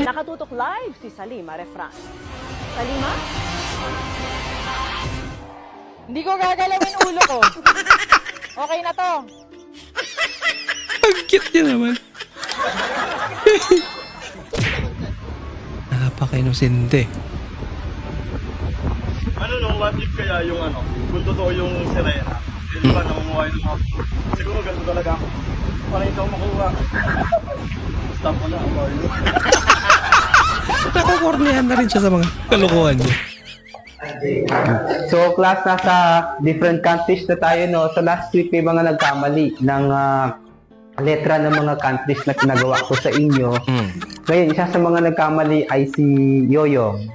Nakatutok live si Salima Refran. Salima? Hindi ko gagalawin ulo ko. Okay na to. Ang cute niya naman. Napaka-inosente. Ano no, what if kaya yung ano, kung totoo yung sirena, di ba namumuhay ng ako? Siguro ganito talaga ako. Para ikaw makuha. Stop mo na, Mario. Nakukornehan na rin siya sa mga kalokohan niya. So class, nasa different countries na tayo, no? So last week may mga nagkamali ng letra ng mga countries na pinagawa ko sa inyo. Ngayon, isa sa mga nagkamali ay si Yoyong.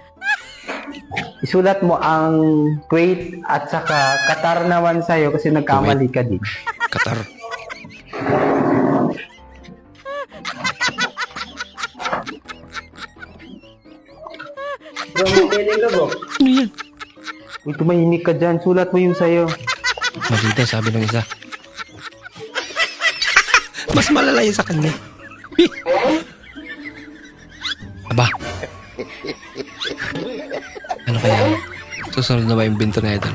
Isulat mo ang Kuwait at saka Qatar naman sa'yo kasi nagkamali ka din. Qatar. Ano yan? Uy, tumahimik ka dyan. Sulat mo yung sa'yo. Malita, sabi ng isa. Mas malala yun sa kanya. Aba. Ano kaya? Susunod na ba yung binto na ito?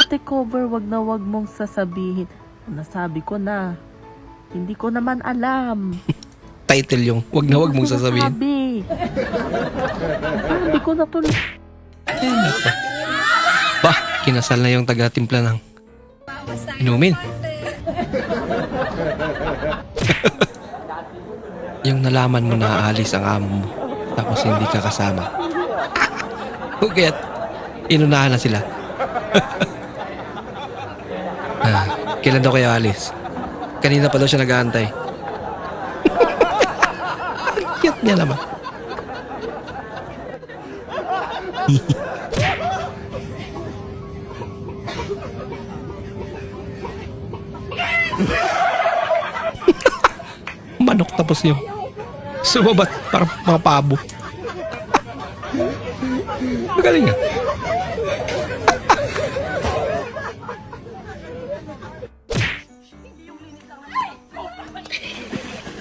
Ate Cover, wag mong sasabihin. Nasabi ko na. Hindi ko naman alam. Title yung wag mong sasabihin. Sabi ko na tuloy. Ayan na to. Bah, kinasal na yung taga-timpla ng inumin. Yung nalaman mo na aalis ang amo mo tapos hindi ka kasama. Huget, inunahan na sila. Kailan daw kayo alis? Kanina pa daw siya nag-aantay. Ang cute niya naman. Manok tapos yung sumabat parang mga pabo. Magaling nga.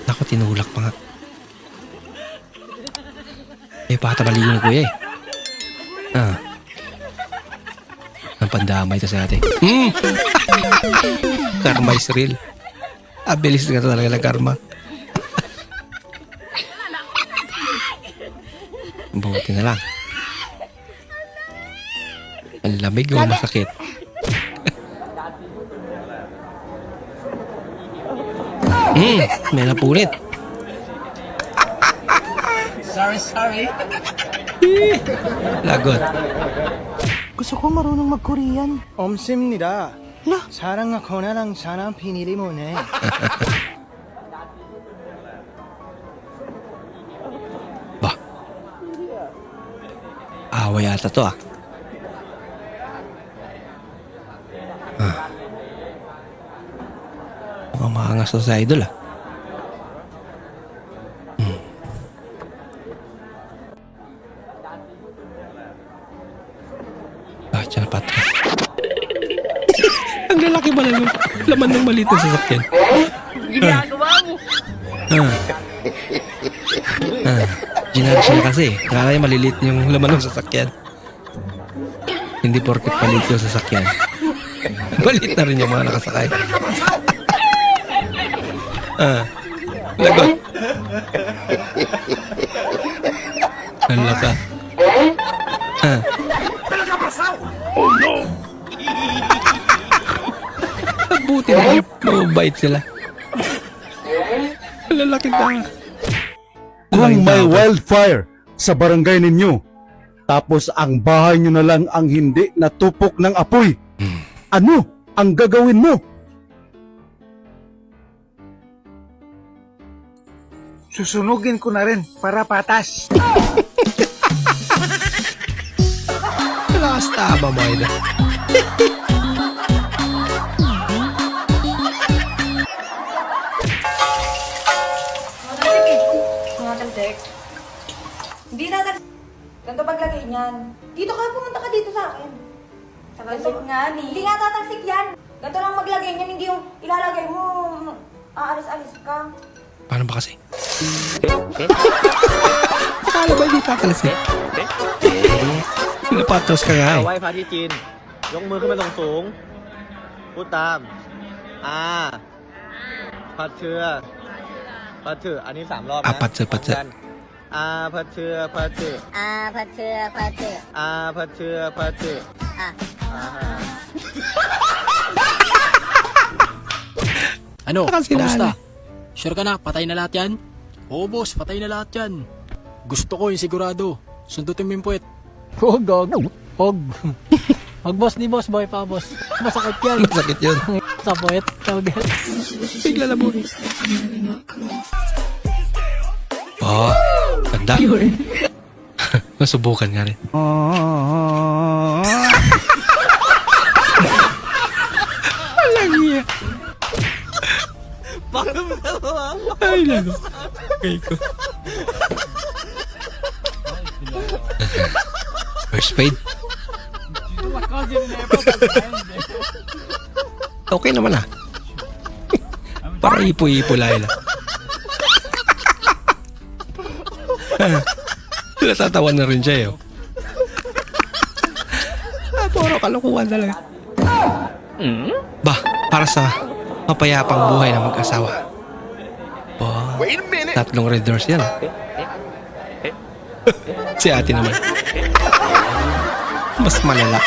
Ako, tinulak pa nga. Eh, patabaligo na kuya eh. Ang pandamay ito sa ate. Karma is real. Abilis nga talaga ng karma. Buti na lang. Ang lamig o masakit. May napunit. Sorry. Lagot. Gusto ko marunong mag-Korean. 없습니다. 사랑과 고난랑 사랑 pinili mo na. Bah. Away yata to ah. Mukhang maangas to sa idol ah. Diyan na patra. Ang lalaki ba lang laman ng maliit na sasakyan? Ginagawa mo. Ginagawa siya kasi. Kaya niya maliliit yung laman ng sasakyan. Hindi porket maliit yung sasakyan. Maliit na rin yung mga nakasakay. Lagot. Ang laka. Oh no! Buti na lang. Mabait sila. Lalaki na. Kung may wildfire sa barangay ninyo, tapos ang bahay nyo na lang ang hindi natupok ng apoy, ano ang gagawin mo? Susunugin ko na rin para patas. Lakas tama mo ito. Hindi na Ganito paglagay niyan. Dito ka, pumunta ka dito sa akin. Talsik nga ni. Hindi nga tatalsik yan. Ganito lang maglagay niyan, hindi yung ilalagay mo, aalis-alis ka. Paano ba kasi? Paano ba hindi tatalsik? Napatos ka nga eh. ไหว้พระที่จีนยกมือขึ้นมาสูงๆพูดตามพัดเชือพัดเชืออันนี้3 รอบนะ พัดเชือพัดเชือ พัดเชือพัดเชือ พัดเชือพัดเชือ พัดเชือพัดเชือ Ano? Nakasinali. Kamusta? Sure ka na? Patay na lahat yan? Oo boss, patay na lahat yan. Gusto ko yung sigurado. Sundutin mo yung puwet. Huwag, gog. Huwag. Huwag boss ni boss, boy pa boss. Masakit yan. Masakit yun. Sa puwet. Bigla na muna. Oh, ganda. Nasubukan nga rin. Walang iya. Ay, lago. Okay ko. First fade. Okay naman ah. Para ipo-ipo lang. Natatawa na rin siya eh. Puro kalukuhan talaga. Bah, para sa mapayapang buhay ng mag-asawa. Oh, 3 red doors yan. Si ate naman. Mas malala.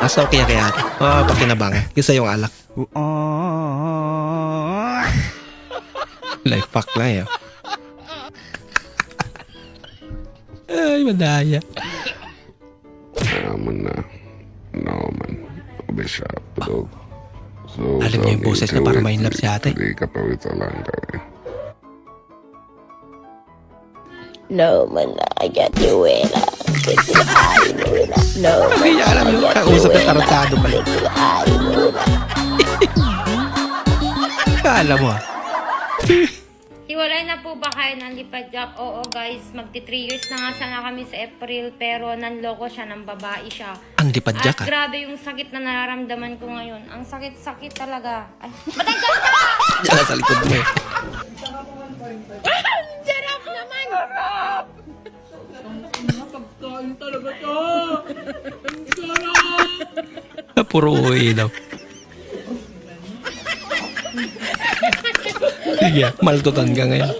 Asa okay kay ate. Oh, pakinabangan. Kisa yung alak. Life pack lang yun. Ay, madaya. Alam niya yung boses niya para ma-inlove si ate. No man, I got you in. No Ay, alam mo, kausap na tarantado pala. Kala mo ah. Hiwalay na po ba kayo ng Lipadyak? Oo guys, magti 3 years na nga sana kami sa April, pero nanloko siya, ng babae siya. Ang lipadyak At ah. grabe yung sakit na nararamdaman ko ngayon. Ang sakit-sakit talaga. Ay, matanggal ka! Diyan sa likod mo eh. Sarap naman! Puro uwi daw. Sige, maltutan ka ngayon.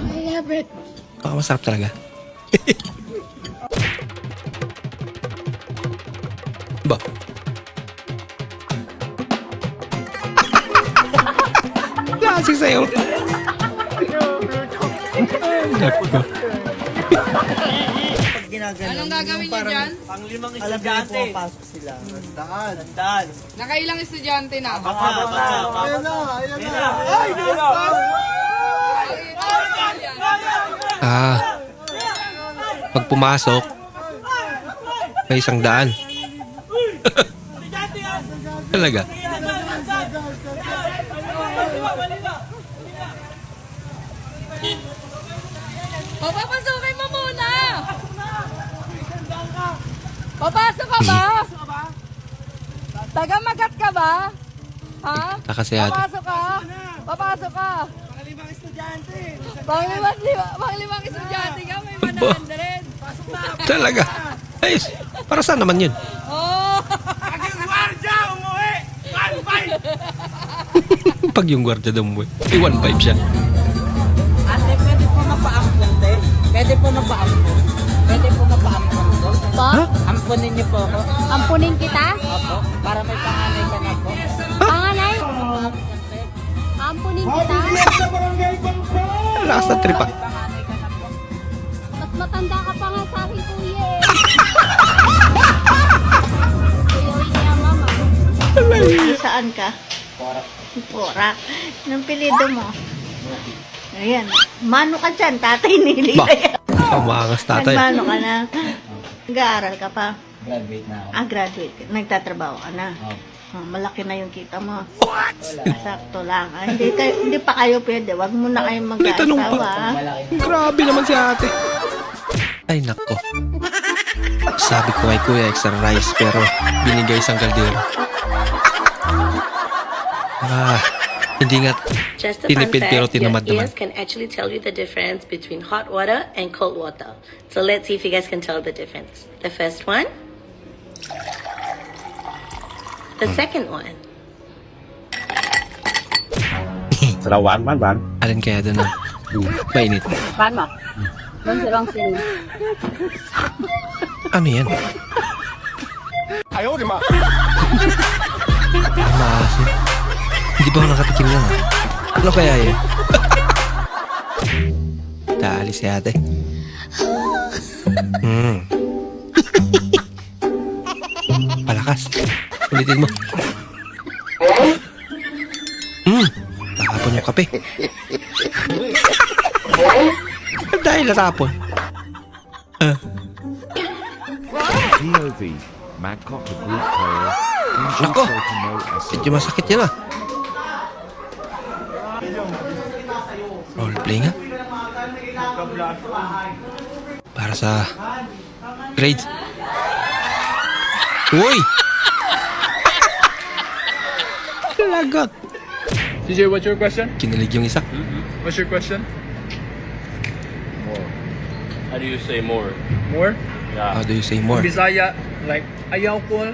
I love it. Oh, masarap talaga. Ba? Lasing sa'yo. Nako. Anong gagawin niyo dyan? Pang-5 estudyante. Pasok sila. Tandaan. Tandaan. Nakailang estudyante na? Ayan na. Ah. Pag pumasok, may 100. Talaga. Papapasukin mo muna! Papasok ka ba? Taga-magat ka ba? Ha? Kasi ate. Papasok ka? Papasok ka? Pang-5 estudyante. Pang-limang estudyante ka, may 100. Pasok na! Talaga. Ay, para saan naman yun? Oh! Pag yung gwardiya daw mo, may 1.5 siya. Ate, pwede po mapa-ampun, te? Pwede po mapa-ampun. Pwede po mapa-ampun ko. Po? Ampunin niyo po ako. Ampunin kita? Opo, para may panganay ka na po. Panganay? Ampunin kita? Lakas na trip ah. Mas matanda ka pa nga sa akin, kuya eh. Kuya, mama. Saan ka? Porak. Anong pilido mo? Ayan. Mano ka dyan, tatay nili. Ba? Kamangas tatay. Nagmano ka na? Nag-aaral ka pa? Graduate na ako. Graduate. Nagtatrabaho ka na? Malaki na yung kita mo. What? Sakto lang. Hindi pa kayo pwede. Wag mo na kayong May tanong pa. mag-aasawa. Grabe naman si ate. Ay, nako. Sabi ko kay kuya extra rice pero binigay isang kaldero. Hindi nga Just a fun tinipid pero fact, your tinamad naman. ears can actually tell you the difference between hot water and cold water. So let's see if you guys can tell the difference. The first one. The second one. Sarawan, man. Alin kaya doon na mainit? Paano? Doon sila. Ano yan? Ayaw, di ma. Maasim. Hindi ba ako nakatikim yan ha? Ano kaya yun? Dali si ate. Palakas. Ulitin mo. Tapon yung kape. Dahil natapon. POV, Madcock, the group player, Nako! Medyo masakit yan ah. Roleplay nga. Para sa grades. Uy! Lagot. CJ, what's your question? Kinilig yung isa. What's your question? More. How do you say more? More? How do you say more? Bisaya, like, ayaw ko.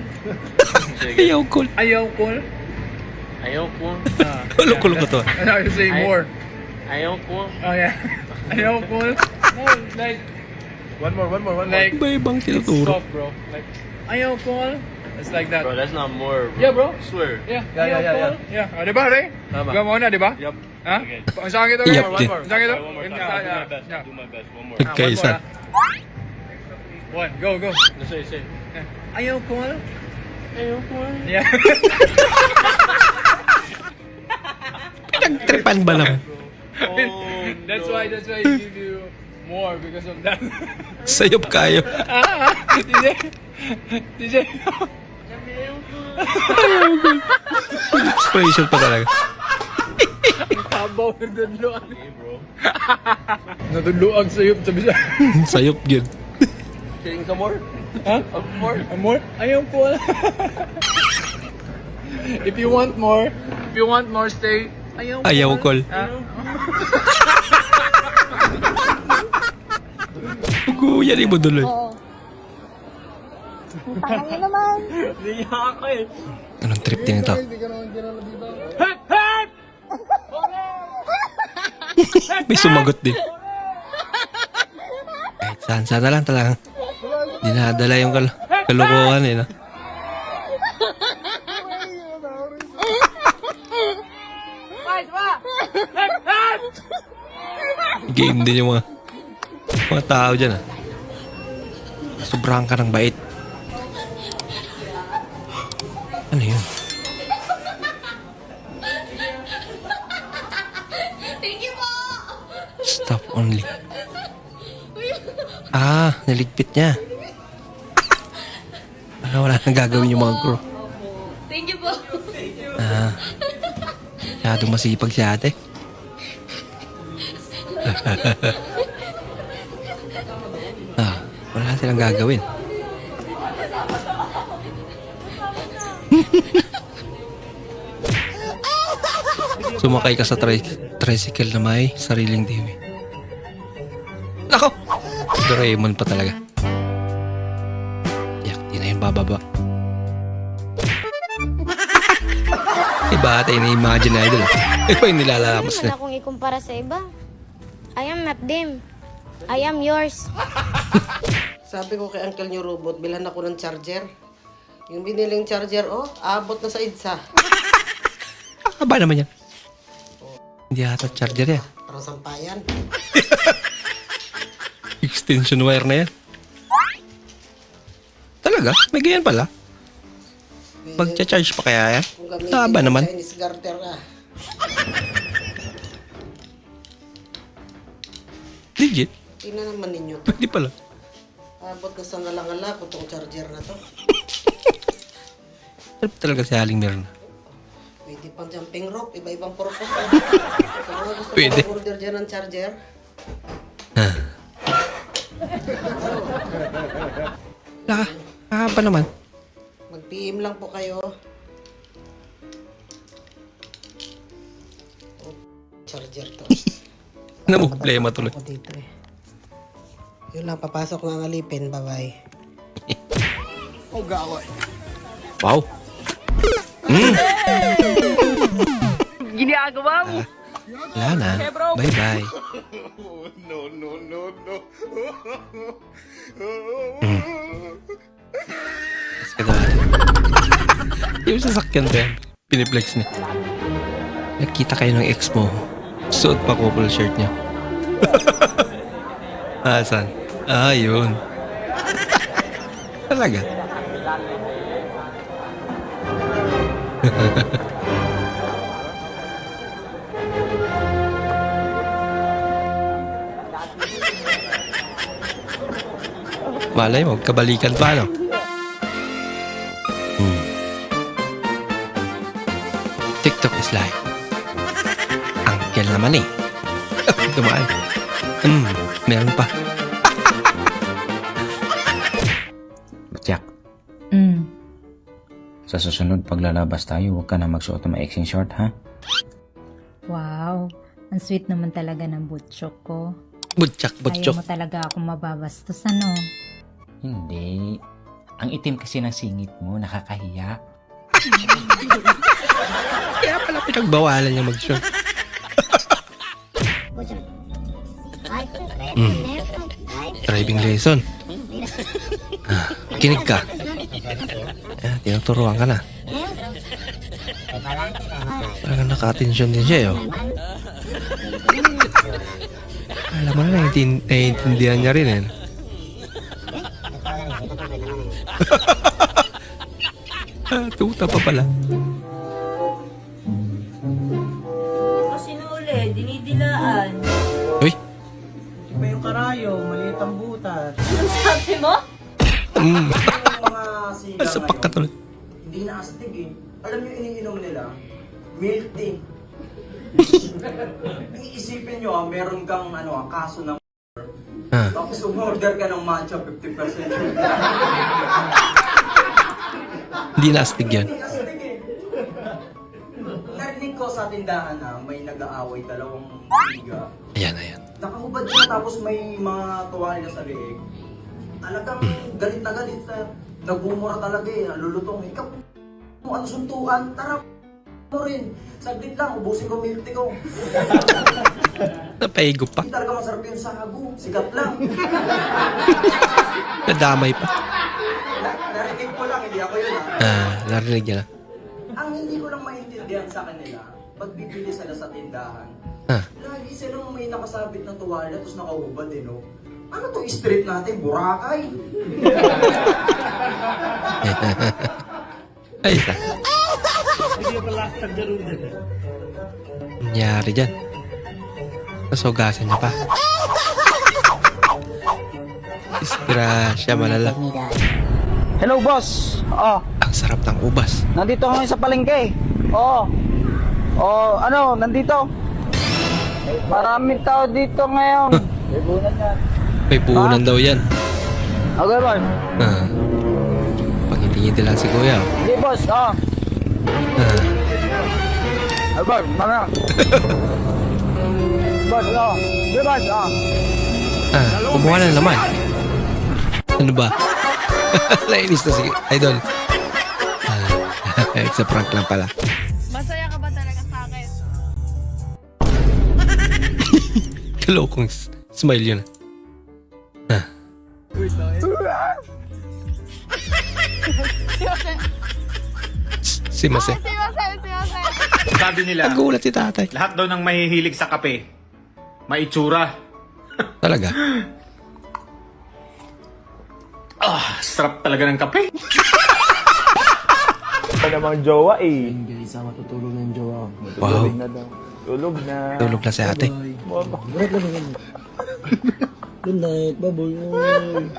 Ayaw cool. Ayaw ko. Ayaw ko. Kulong-kulo ko to. And how you say more? Ayaw ko. Oh yeah. Ayaw ko. No, like, one more. Like, Iba-ibang it's tinuturo. soft, bro. Like, ayaw ko. It's like that. Bro, that's not more. Bro. Yeah, bro. Swear. Yeah. Yeah. Oh, diba, Ray? Tama. Ikaw muna, diba? Yup. Ha? Okay. Ang sakit ito, Yup, one din. more. Ang sakit ito? One more time. Yeah. Do my best. One more. Nagkaisa. One. Go. Let's say. Ayaw ko. Ayaw ko. Yeah. Pinagtripan ba naman? That's why you give you more because of that. Sayop kayo. DJ. Inspiration pa talaga. Tabaw ng dadluan. Bro. Nadudluag sayop sabi siya. Sayop yun. Saying some more? Huh? More? Ayaw ko. If you want more, stay. Ayaw call. Kuya ni mo duloy. Tangin naman. Hindi ako eh. Anong trip din ito? May sumagot din. Kahit saan na lang talagang dinadala yung kalokohan eh. No? Game din yung mga tao dyan ah. Sobrang ka ng bait. Ano yun? Stop only. Niligpit niya. Wala nang gagawin yung mga crew. Thank you po. Masyadong masipag si ate. Wala silang gagawin. Sumakay ka sa tricycle na may sariling diwi. Nako! Doraemon pa talaga. Yak, di na yung bababa. Iba ata ini-imagine na idol. Iba yung nilalalamas Hindi na. mo na akong ikumpara sa iba. I am not them. I am yours. Sabi ko kay Uncle New Robot, bilhan ako ng charger. Yung biniling charger, abot na sa EDSA. Aba naman yan. Hindi ata charger yan. Para sampayan. Extension wire na yan. Talaga? May ganyan pala. Magcha-charge pa kaya yan? Kung gamitin Taba ng naman. Chinese garter Legit? Tingnan naman ninyo to. Pwede pala. Abot na sa ngalangala ko tong charger na to. Trip talaga si Aling Mirna. Pwede pang jumping rope, iba-ibang purpose. Sa mga gusto Pwede. order dyan ng charger. Pa naman. Mag-PM lang po kayo. Oh, charger to. Namumblema tuloy. Ako dito eh. Yun lang, papasok na ng alipin. Bye-bye. Oh, gaway. Wow. Ginagawa mo. Wala na. Bye-bye. No, no, no, no. Mas kadawa. Yung sasakyan ba yan? Piniplex niya. Nakita kayo ng ex mo. Suot pa couple shirt niya. Saan? Yun. Talaga. Malay mo, kabalikan pa, no? TikTok is live. Angkel naman eh. Dumaan. Meron pa. Jack, sa susunod paglalabas tayo, huwag ka na magsuot ng maiksing short, ha? Wow, ang sweet naman talaga ng butchok ko. Butchak. Ayaw mo talaga akong mababastos, ano? Hindi. Ang itim kasi ng singit mo, nakakahiya. Kaya pala pinagbawalan niya mag-short. Driving lesson. Kinig ka. Tinuturuan ka na. Parang naka-attention din siya, yo. Alam mo na, naiintindihan niya rin, eh. Tuta pa pala. Kasi uli, dinidilaan. Uy! Iba yung karayo, maliit ang butas. Ano sabi mo? Yung mga sigaw Sapak ka tuloy. hindi na astig eh. Alam niyo iniinom nila? Milk tea. Iisipin nyo meron kang kaso ng tapos umorder ka ng matcha 50%. Hindi na astig yan. Hindi astig eh. Narinig ko sa tindahan na may nag-aaway dalawang biga. Ayan. Nakahubad siya tapos may mga tuwalya sa leeg. Talagang galit na galit na. Nagbumura talaga eh. Lulutong. Ikaw, ano suntukan? Tara mo rin. Saglit lang, ubusin ko milk tea ko. Napahigop pa. Hindi talaga masarap yung sago. Sigat lang. Nadamay pa. Narinig ko lang, hindi ako yun Narinig niya na. Ang hindi ko lang maintindihan sa kanila, pag bibili sila sa tindahan, lagi silang may nakasabit na tuwalya tapos nakahubad eh, no? Ano to street natin? Boracay? Ay, isa. Nangyari dyan. Nasugasan niya pa. Disgrasya, malala. Hello, boss. Ang sarap ng ubas. Nandito kami sa palengke. Nandito. Maraming tao dito ngayon. May puhunan daw yan. Okay, boss. Pag-intingin lang si Kuya. Hindi, boss. Boss, mamaya. Boss, Hindi, boss. Kumuha na naman. Ano ba? Nainis na si Idol. It's a prank lang pala. Masaya ka ba talaga sa akin? Kalokong smile yun. Si Mase. Sabi nila, Nagulat si tatay. lahat daw ng mahihilig sa kape, maitsura. Talaga? Sarap talaga ng kape. Ito namang jowa eh. Guys, matutulog na yung jowa. Wow. Tulog na daw. Tulog na. Tulog na si ate. Good night. Bye-bye.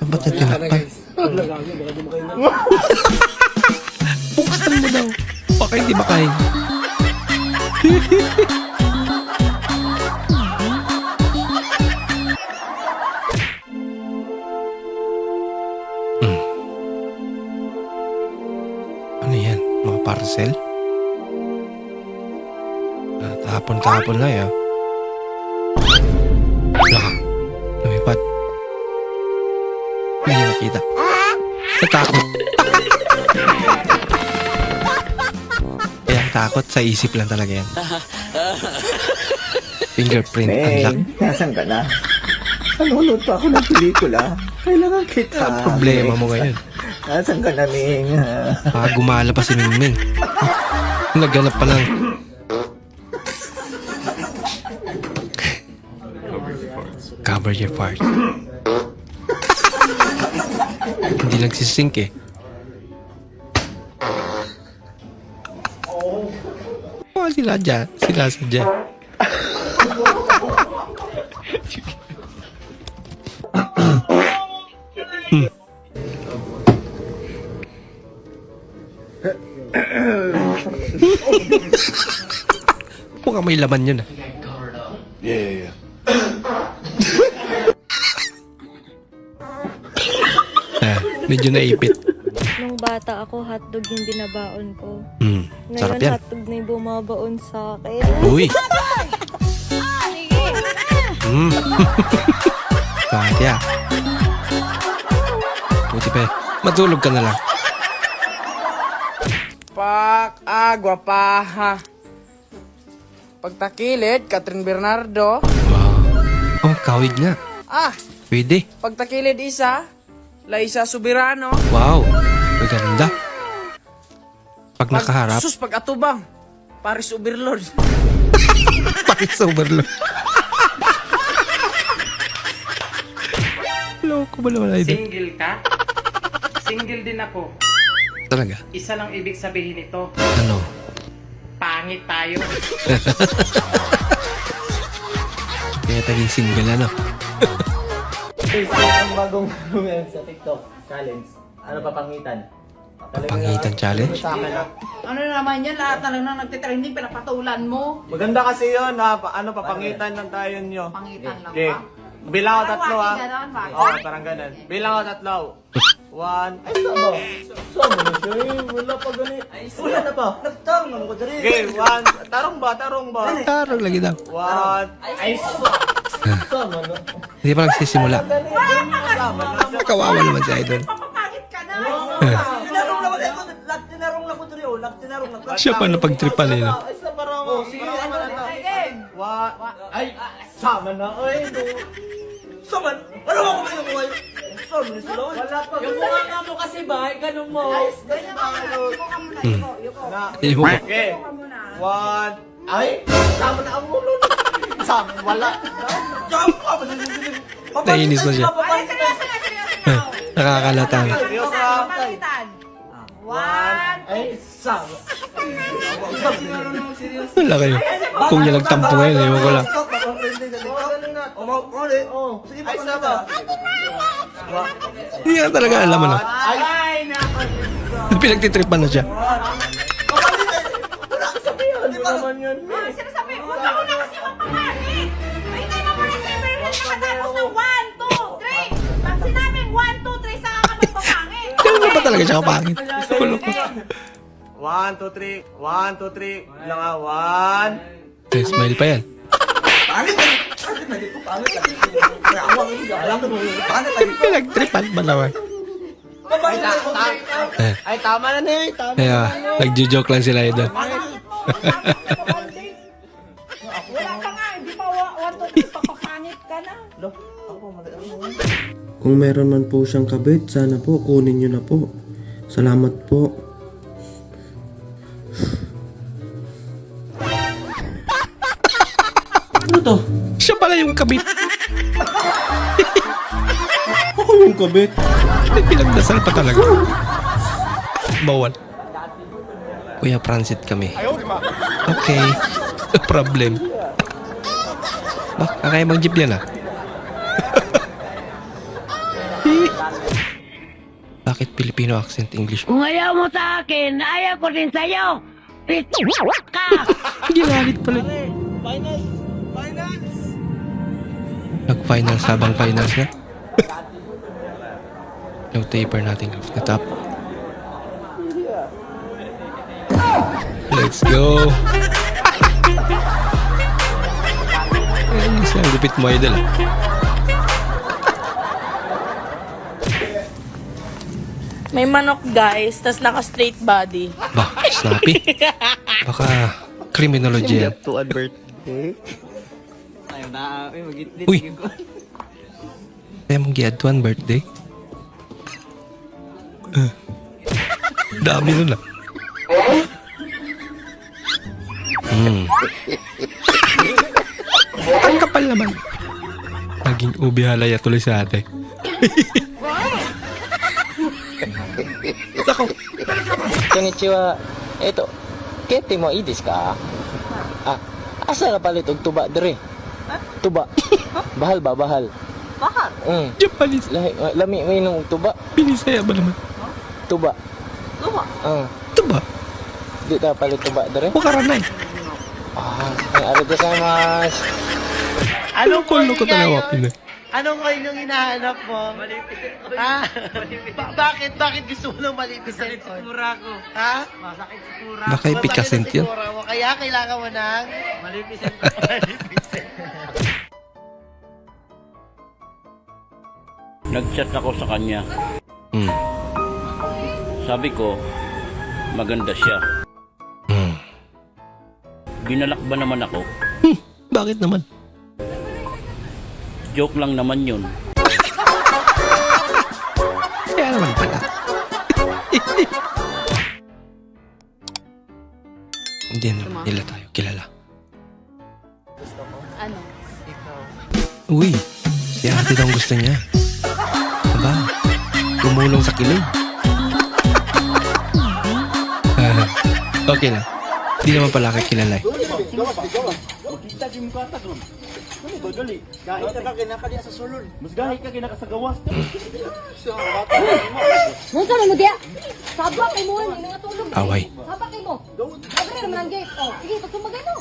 Ba't nagtinakpan? Buksan mo daw. Baka hindi makain. Ano yan? Mga parcel? Tapon-tapon lang yan. Laka. Lumipad. Hindi nakita. Natakot. Kaya ang takot sa isip lang talaga yan. Fingerprint unlock. Nasaan ka na? Nanonood pa ako ng pelikula. Kailangan kita. Ang problema mo ngayon. Nasaan ka na, Ming? Baka gumala pa si Mingming. Nagganap pa lang. Cover your fart. Hindi nagsisync eh. Oh, sinasadya. Mukhang may laman yun ah. Yeah. Medyo naipit. Nung bata ako, hotdog yung binabaon ko. Sarap Ngayon, yan. hotdog na yung bumabaon sa akin. Uy! Kaya. Buti pa eh. Matulog ka na lang. Guwapaha. Pagtakilid, Catherine Bernardo. Oh, kawig nga. Pwede. Pagtakilid isa, Laisa Subirano. Wow, maganda. Pag nakaharap. Pag atubang, Paris Overlord. Paris Overlord. Loko ba naman idol? Single ka? Single din ako. Talaga? Isa lang ibig sabihin nito. Ano? Pangit tayo. Kaya taging single ano? Ang bagong sa TikTok challenge. Ano papangitan? Papangitan challenge? Ano naman yan? Lahat na lang na nagtitrending, pinapatulan mo. Maganda kasi yun, papangitan lang tayo nyo. Pangitan lang Okay. ba? Bilang ako tatlo Parang ha. waki ganon, waki. Oo, parang ganun. Bilang ako tatlo. 1. Ay, sama. Sama na siya eh. Wala pa ganit. Wala na pa. Nagtarong naman ko dali. Okay, 1. Tarong ba? Tarong lagi daw. 1. Ay, sama na. Hindi pa nagsisimula. Kawawa naman si idol. Tinarong na ko. Tinarong na ko dali. Tinarong na ko. Siya pa napagtripan eh. No? Ay, sa parang. Sige, ano na to? Ay, sama na. Ay, no. Sama. Ano ako kayo mo kayo? Sama na sila. Wala pa. Yung mukha nga mo kasi ba? Ganun mo. Ganyan ka muna. Yuko. Okay. 1. Ay, sama na ang mulo. Sama, wala. Nainis na siya. Seryoso na. Nakakalata na. Pangitan. 1. Ay, sama. Wala kayo. Kung yan nagtampo ngayon, ewan ko lang. Ay, sama. Hindi nga talaga alam ano. Ay, Pinagtitripan na siya. Hindi naman yun. Sinasabi, huwag ka muna kasi magpapangit. Ay, tayo mo muna si Emerald nakatapos ng 1, 2, 3. Pag sinabing 1, 2, 3, saka ka magpapangit. Ganun na ba talaga siya kapangit? Kulo ko. 1, 2, 3. 1, 2, 3. Lang 1. Okay, smile pa yan. Pinagtripan ba naman? Ay, tama na eh. Tama Kaya, nagjo-joke lang sila idol. Wala pa nga, hindi pa 1, 2, 3, papapangit ka na. Kung meron man po siyang kabit, sana po kunin nyo na po. Salamat po. Ano to? Siya pala yung kabit. Ako yung kabit. Pinagdasal pa talaga. Bawal. Kuya Francis kami. Okay. No problem. Kaya mag-jeep yan ah. Bakit Filipino accent English? Kung ayaw mo sa akin, ayaw ko din sa'yo. Pito ka! Ginalit pala. Nag-finals habang finals na. Yung taper natin off the top. Let's go! Ang lupit mo, idol. May manok guys, tas naka-straight body. Bah, snappy. Baka criminology yan. Tuan birthday. Ayaw na, mag-itlit. Uy! Kaya mong giadtuan birthday? Dami nun ah. Ang kapal naman. Naging ubi halaya tuloy sa ate. Nako. Konnichiwa. Eto, kete mo i desu ka? Ah, asa na palit og tuba dire? Tuba. Bahal ba, bahal? Bahal? Japanese. Lami mo inong tuba. Binisaya ba naman? Tuba. Tuba? Tuba? Di ta palit tuba dire? Wakaranay. Ah, arigasaimasu. Anong kulo ko talaga pina? Anong coin yung hinahanap mo? Malipit. Ha? Bakit gusto mo ng malipit sa sikmura ko? Ha? Masakit sikmura. Baka ipikasent yun. Kaya kailangan mo ng malipit. Nag-chat ako sa kanya. Sabi ko, maganda siya. Binalak ba naman ako? Bakit naman? Joke lang naman yun. Kaya naman pala. Hindi naman nila tayo kilala. Ano? Uy, si ate daw ang gusto niya. Aba, gumulong sa kilig. Okay lang. Hindi naman pala kakilala eh. Kita di muka atas ron. Ano ba gali? Gahit ka kinakadiya sa sulod. Mas gahit ka kinakasagawas. Munsa mo diya? Sabak kay mo ni natulog. Away. Sabak kay mo. Abre naman ang gate. Oh, sige, pagsumagay mo.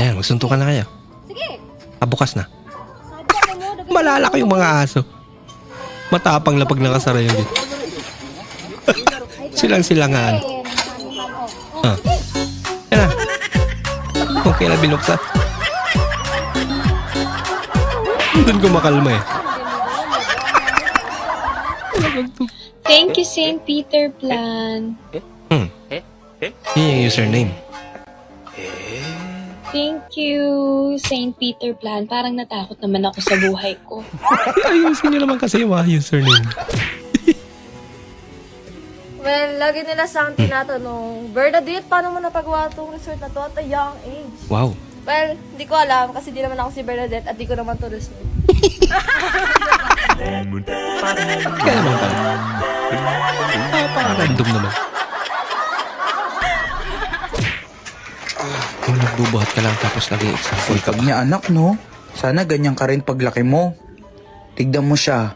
Ayan, magsuntukan na kayo. Sige. Bukas na. Sabak kay mo. Malalaki yung mga aso. Matapang na pag nakasara yung gate. Silang-silangaan. Ah. Yan na. Okay na binuksan. Doon ko makalma eh. Thank you, St. Peter Plan. Yun yung username. Thank you, St. Peter Plan. Parang natakot naman ako sa buhay ko. Ayusin nyo naman kasi yung mga username. Well, lagi nila sa akin tinatanong, Bernadette, paano mo napagawa itong resort na to at a young age? Wow. Well, hindi ko alam kasi di naman ako si Bernadette at di ko naman to resort. Kaya naman pala. Random naman. Yung nagbubuhat ka lang tapos naging example ka ba? Niya anak, no? Sana ganyan ka rin paglaki mo. Tignan mo siya.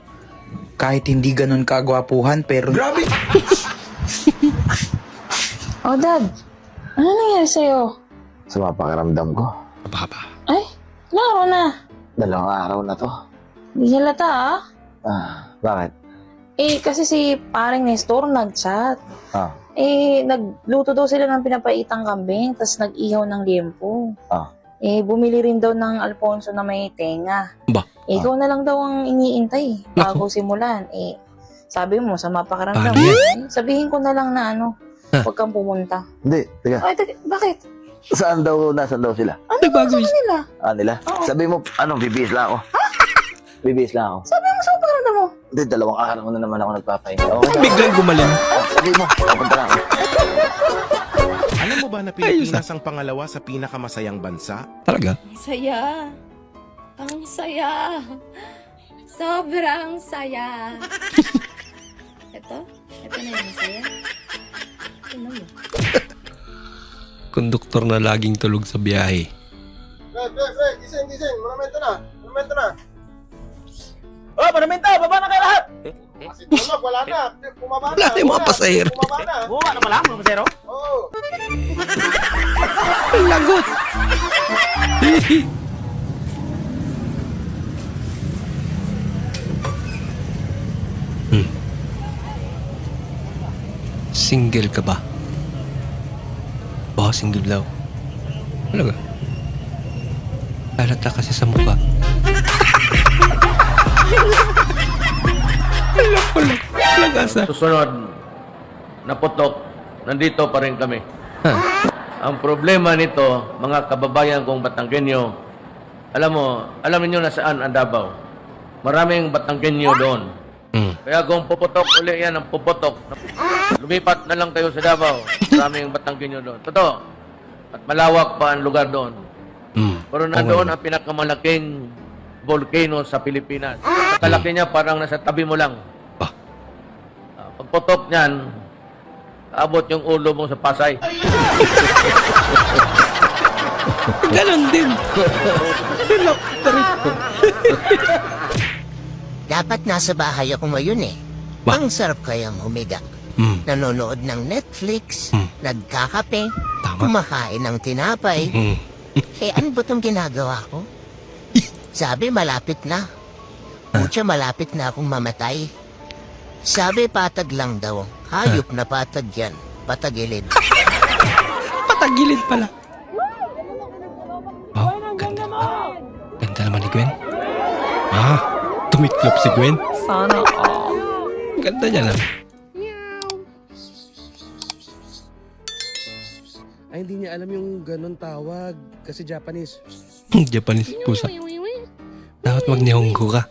Kahit hindi ganun kagwapuhan, pero... Grabe! Oh, Dad. Ano nangyari sa'yo? Sa pakiramdam ko. Mababa. Ay, ilang araw na? 2 araw na to. Hindi halata, ah. Bakit? Eh, kasi si paring Nestor nag-chat. Ah. Eh, nagluto daw sila ng pinapaitang kambing, tapos nag-ihaw ng liempo. Ah. Eh, bumili rin daw ng Alfonso na may tenga. Ba? Eh, ikaw na lang daw ang iniintay bago simulan. Eh, sabi mo, sa mapakiramdam. Paano yan? Sabihin ko na lang na huwag kang pumunta. Hindi, teka. Ay, bakit? Nasaan daw sila? Ano ba sa kanila? Nila? Sabi mo, bibihis lang ako. Bibihis lang ako. Sabi mo sa pakiramdam mo. Hindi, 2 araw na naman ako nagpapahinga. Okay. Biglang gumaling. Sabi mo, papunta lang ako. Alam mo ba na Pilipinas ang pangalawa sa pinakamasayang bansa? Talaga? Saya. Ang saya. Sobrang saya. Ito na yung masaya. Ito mo. Konduktor na laging tulog sa biyahe. Gising. Monumento na. Oh, panamenta, baba na kayo lahat! Wala na. Bumaba Wala na yung mga pasahero. Bumaba na. Buka na pala, mga pasero? Oo. Lagot. Single ka ba? Baka single daw. Talaga? Halata kasi sa mukha. Susunod na putok, nandito pa rin kami. Ang problema nito, mga kababayan kong Batanggenyo, alam niyo na saan ang Davao. Maraming Batanggenyo doon. Kaya kung puputok uli yan ang puputok, lumipat na lang kayo sa Davao. Maraming Batanggenyo doon. Totoo. At malawak pa ang lugar doon. Pero nandoon ang pinakamalaking volcano sa Pilipinas. Sa kalaki niya parang nasa tabi mo lang. Pagputok niyan, abot yung ulo mo sa Pasay. Ganon din. Dapat nasa bahay ako ngayon eh. Ang sarap kayang humiga. Nanonood ng Netflix, nagkakape, kumakain ng tinapay. Eh ano ba itong ginagawa ko? Sabi malapit na. Pucha malapit na akong mamatay. Sabi patag lang daw. Hayop na patag yan. Patagilid. Patagilid pala. Oh, ganda naman. Ganda naman ni Gwen. Tumiklop si Gwen. Sana Ganda niya lang. Ay, hindi niya alam yung ganun tawag. Kasi Japanese. Japanese pusa. Dapat mag-nihongo ka.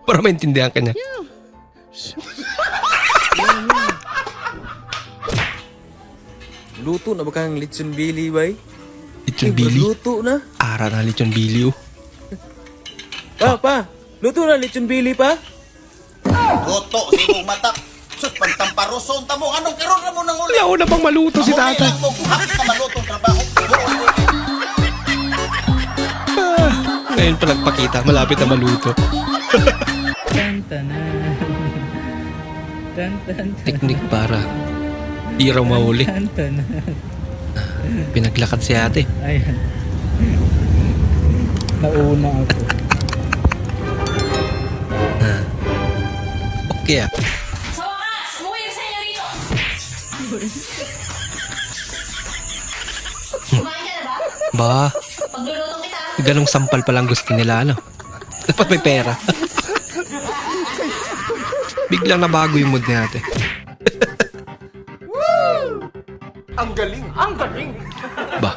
Para maintindihan ka niya. Luto na ba kang lechon bili, bay? Lechon bili? Luto na. Ara na lechon bili, oh. Pa! Luto na lechon bili, pa? Luto, sibong matak. Sus, pantamparoson, tamo. Anong karoon na mo nang uli? Wala na bang maluto si tata? Hapit na malutong trabaho. Ngayon pa nagpakita, malapit na maluto. Teknik para di raw mahuli. Pinaglakad si ate. Ayan. Nauna ako. Okay ah. Sa wakas, umuwi ka sa inyo rito. Kumain ka na ba? Ba, Paglulutong kita. ganong sampal palang gusto nila, ano? Dapat may pera. Biglang nabago yung mood ni ate. Ang galing! Ang galing! Ba?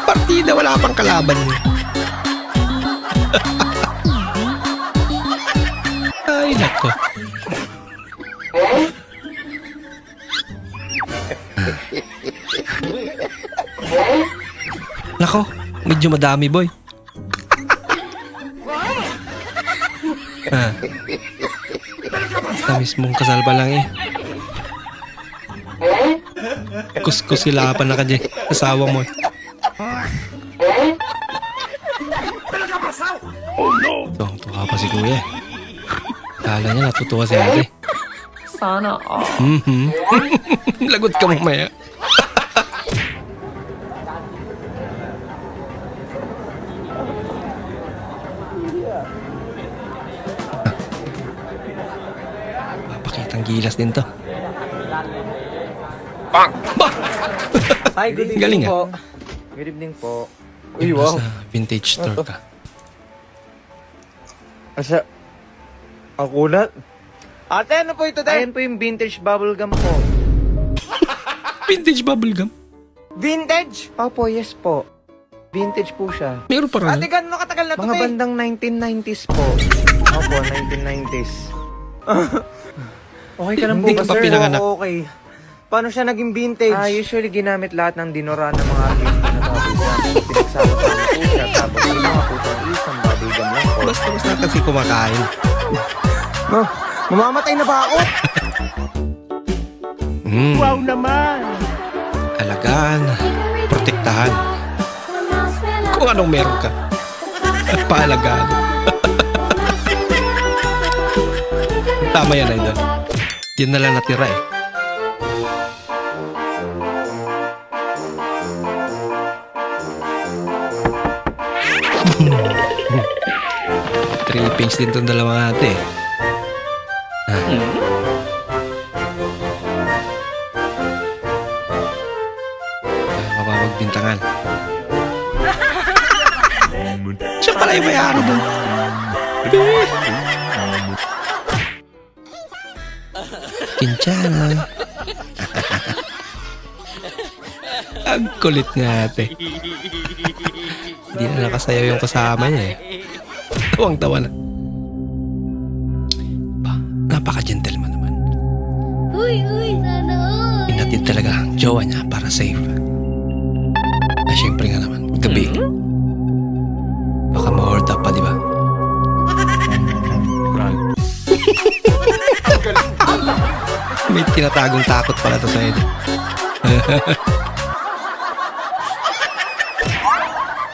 Partida, wala pang kalaban niya. Ay, nako. Nako, medyo madami, boy. Tamis mong kasal pa lang eh. Kuskus silapan na ka dyan. Asawa mo. Tuwang-tuwa pa si kuya. Kala niya natutuwa si ate. Sana Lagot ka mamaya. Papakitang gilas din to. Bang! Bah! Hi, good evening Galing, po. Good evening po. Uy, wow. Sa vintage store ka. Asa? Ang kulat. Ate, ano po ito tayo? Ayan po yung vintage bubblegum po. Vintage bubblegum? Vintage? Opo, yes po. Vintage po siya. Meron pa rin? Ate, gano'n katagal na ito, mga bandang 1990s po. Opo, 1990s. Okay ka lang po ba, sir? Pinanganak. Okay. Paano siya naging vintage? Usually ginamit lahat ng dinora ng mga artista na bubblegum. Pinagsama-sama po siya, tapos yung mga po itong isang bubblegum lang po. Basta kasi kumakain. Mamamatay na ba ako? Wow naman! Alagaan. Protektahan. Kung anong meron ka. Paalagaan. Tama yan, idol. Yan na lang natira eh. Trippings din itong dalawang ate. Mapapagbintangan. Siya pala yung may-ari doon. Kinchana. Ang kulit nga ate. Hindi na nakasayaw yung kasama niya eh. Tawang-tawa na. Napaka-gentleman naman. Uy, sana all. Pinatid talaga ang jowa niya para safe. Na syempre nga naman, gabi. Baka ma-hold up pa, di ba? May tinatagong takot pala to sa Eddie.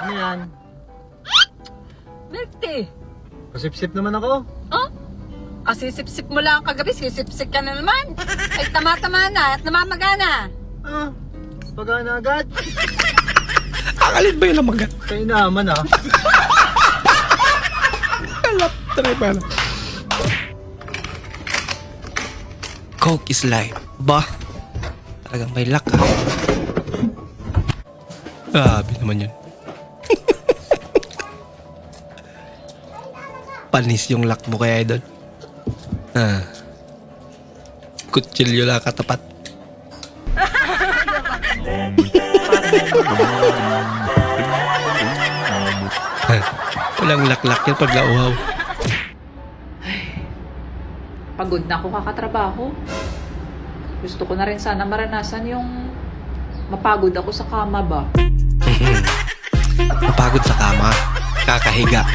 Ano yan? Bertie, Pasip-sip naman ako. oh? Sisip-sip mo lang kagabi, sisip-sip ka na naman. Ay, tama-tama na at namamagana. Ah, pagana agad. Akalit ba yun ang maga? Kayo naman ah. Kalap, try pa na. Coke is life. Ba? Talagang may luck ha. Grabe naman yun. Panis yung luck mo kaya idol. Kutsilyo lang katapat. Walang laklak yan pag lauhaw. Pagod na ako kakatrabaho. Gusto ko na rin sana maranasan yung mapagod ako sa kama ba. Mapagod sa kama. Kakahiga.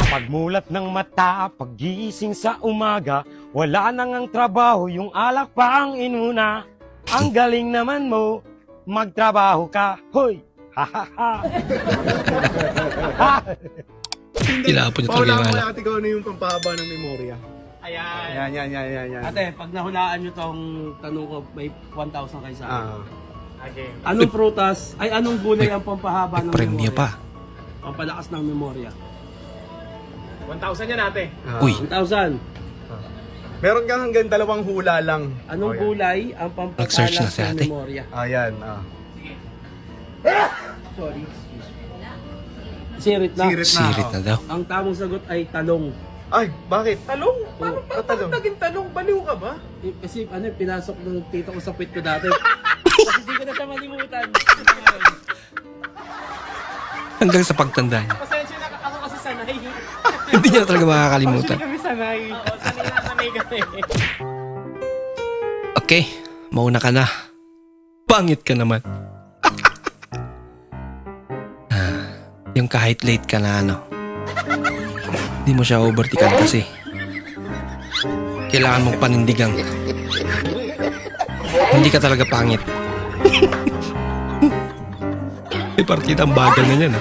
Pagmulat ng mata, paggising sa umaga, wala nang ang trabaho, yung alak pa ang inuna. Ang galing naman mo, magtrabaho ka, hoy! Ha ha ha! Kinapon niya talaga yung alak. Ate, ikaw yung pampahaba ng memorya. Ayan. Yan. Ate, pag nahulaan nyo tong tanong ko, may 1,000 kayo sa akin. Okay. Anong prutas, ay anong gulay ang pampahaba ng Premyo memorya? pa. Pampalakas ng memorya. 1,000 yan, ate. Uy. 1,000. Meron kang hanggang 2 hula lang. Anong gulay ang Nag-search na pampalakas si ng ate. memorya? Ayan. Sorry. Sirit na. Sirit na daw. Ang tamang sagot ay talong. Ay, bakit? Talong? Paano naging talong? Baliw ka ba? Kasi pinasok ng tito ko sa pit ko dati. Kasi hindi ko na siya malimutan. Hanggang sa pagtanda niya. Pasensya na ako kasi sanay. Hindi niya talaga makakalimutan. Kami sanay. Sanay kami. Okay, mauna ka na. Pangit ka naman. Yung kahit late ka na hindi mo siya overtikan kasi kailangan mong panindigang hindi ka talaga pangit. May partita ang bagal na yan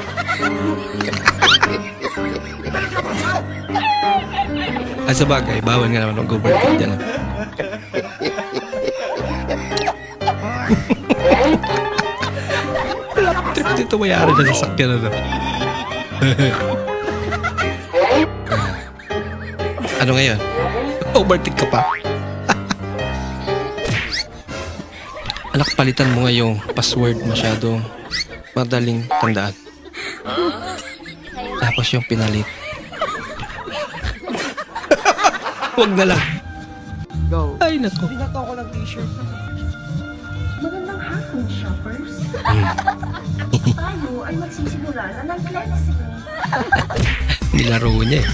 sa bagay, bawal nga naman mag-overtik dyan trip dito mayari na sasakyan na to. Ano ngayon? Overtake ka pa. Anak, palitan mo nga yung password, masyadong madaling tandaan. Tapos yung pinalit. Huwag na lang. Go. Ay, naku. Binato ko ng t-shirt. Magandang hapon, shoppers. Tayo ay magsisimula na ng cleansing. Nilaro niya eh.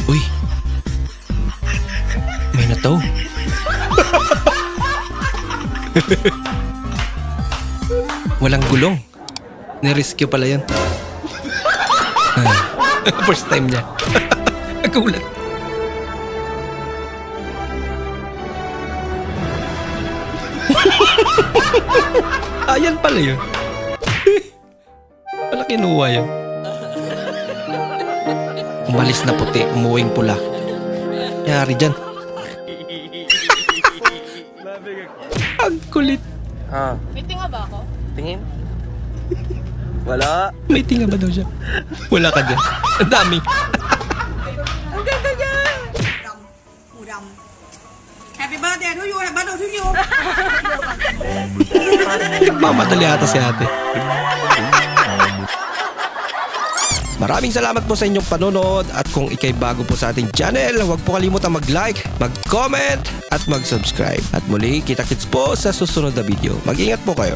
Uy. May nataw. Walang gulong. Ni-rescue pala yan. First time niya. Nagulat. yan pala yun. Wala kinuha yun. Umalis na puti, umuwing pula. Yari dyan. Ang kulit. May tinga ba ako? Tingin? Wala. May tinga ba daw siya? Wala ka dyan. Ang dami. Ang ganda niya! Uram. Happy birthday to you! Happy birthday to you! Nagmamadali ata si ate. Maraming salamat po sa inyong panonood at kung ikay bago po sa ating channel, huwag po kalimutan mag-like, mag-comment at mag-subscribe. At muli, kita-kits po sa susunod na video. Mag-ingat po kayo.